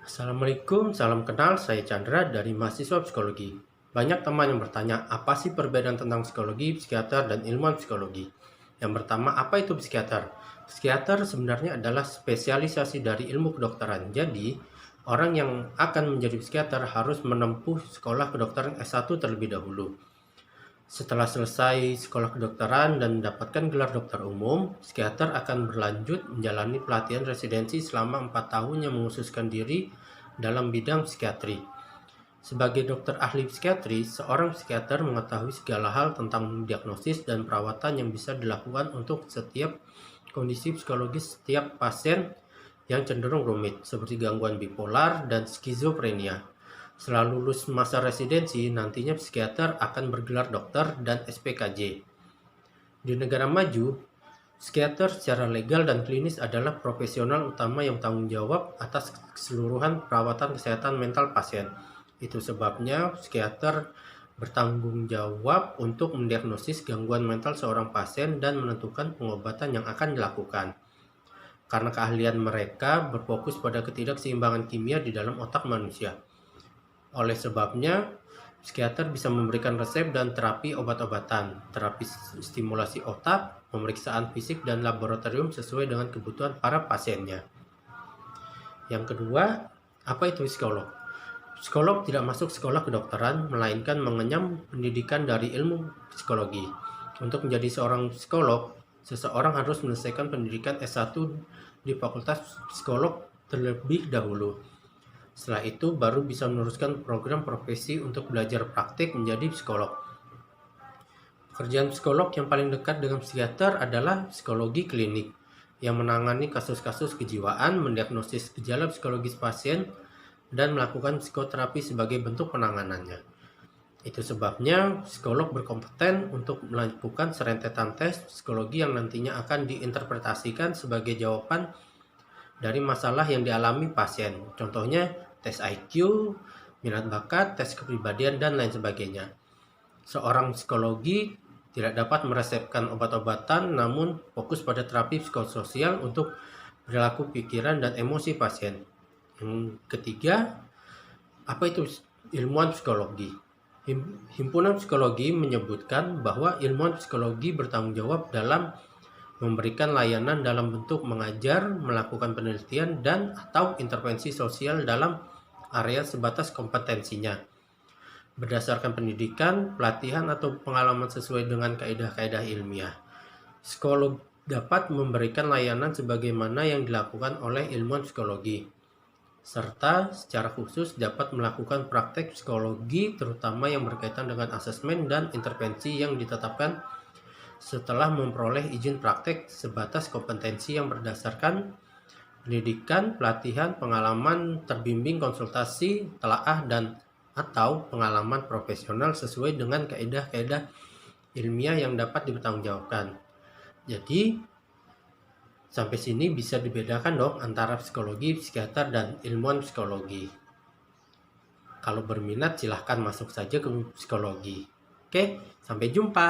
Assalamualaikum, salam kenal, saya Chandra dari mahasiswa psikologi. Banyak teman yang bertanya, apa sih perbedaan tentang psikologi, psikiater, dan ilmuwan psikologi? Yang pertama, apa itu psikiater? Psikiater sebenarnya adalah spesialisasi dari ilmu kedokteran. Jadi, orang yang akan menjadi psikiater harus menempuh sekolah kedokteran S1 terlebih dahulu. Setelah selesai sekolah kedokteran dan mendapatkan gelar dokter umum, psikiater akan berlanjut menjalani pelatihan residensi selama 4 tahun yang mengkhususkan diri dalam bidang psikiatri. Sebagai dokter ahli psikiatri, seorang psikiater mengetahui segala hal tentang diagnosis dan perawatan yang bisa dilakukan untuk setiap kondisi psikologis setiap pasien yang cenderung rumit, seperti gangguan bipolar dan skizofrenia. Setelah lulus masa residensi, nantinya psikiater akan bergelar dokter dan SPKJ. Di negara maju, psikiater secara legal dan klinis adalah profesional utama yang tanggung jawab atas keseluruhan perawatan kesehatan mental pasien. Itu sebabnya psikiater bertanggung jawab untuk mendiagnosis gangguan mental seorang pasien dan menentukan pengobatan yang akan dilakukan. Karena keahlian mereka berfokus pada ketidakseimbangan kimia di dalam otak manusia. Oleh sebabnya, psikiater bisa memberikan resep dan terapi obat-obatan, terapi stimulasi otak, pemeriksaan fisik dan laboratorium sesuai dengan kebutuhan para pasiennya. Yang kedua, apa itu psikolog? Psikolog tidak masuk sekolah kedokteran, melainkan mengenyam pendidikan dari ilmu psikologi. Untuk menjadi seorang psikolog, seseorang harus menyelesaikan pendidikan S1 di Fakultas Psikolog terlebih dahulu. Setelah itu baru bisa meneruskan program profesi untuk belajar praktik menjadi psikolog. Pekerjaan psikolog yang paling dekat dengan psikiater adalah psikologi klinik, yang menangani kasus-kasus kejiwaan, mendiagnosis gejala psikologis pasien, dan melakukan psikoterapi sebagai bentuk penanganannya. Itu sebabnya psikolog berkompeten untuk melakukan serentetan tes psikologi yang nantinya akan diinterpretasikan sebagai jawaban dari masalah yang dialami pasien. Contohnya tes IQ, minat bakat, tes kepribadian, dan lain sebagainya. Seorang psikologi tidak dapat meresepkan obat-obatan, namun fokus pada terapi psikososial untuk perilaku pikiran dan emosi pasien. Yang ketiga, apa itu ilmuwan psikologi? Himpunan psikologi menyebutkan bahwa ilmuwan psikologi bertanggung jawab dalam memberikan layanan dalam bentuk mengajar, melakukan penelitian, dan atau intervensi sosial dalam area sebatas kompetensinya. Berdasarkan pendidikan, pelatihan, atau pengalaman sesuai dengan kaidah-kaidah ilmiah. Psikolog dapat memberikan layanan sebagaimana yang dilakukan oleh ilmuwan psikologi, serta secara khusus dapat melakukan praktek psikologi terutama yang berkaitan dengan asesmen dan intervensi yang ditetapkan setelah memperoleh izin praktek sebatas kompetensi yang berdasarkan pendidikan, pelatihan, pengalaman, terbimbing, konsultasi, telaah, dan atau pengalaman profesional sesuai dengan kaidah-kaidah ilmiah yang dapat dipertanggungjawabkan. Jadi, sampai sini bisa dibedakan dong antara psikologi, psikiater, dan ilmuwan psikologi. Kalau berminat silahkan masuk saja ke psikologi. Oke, sampai jumpa.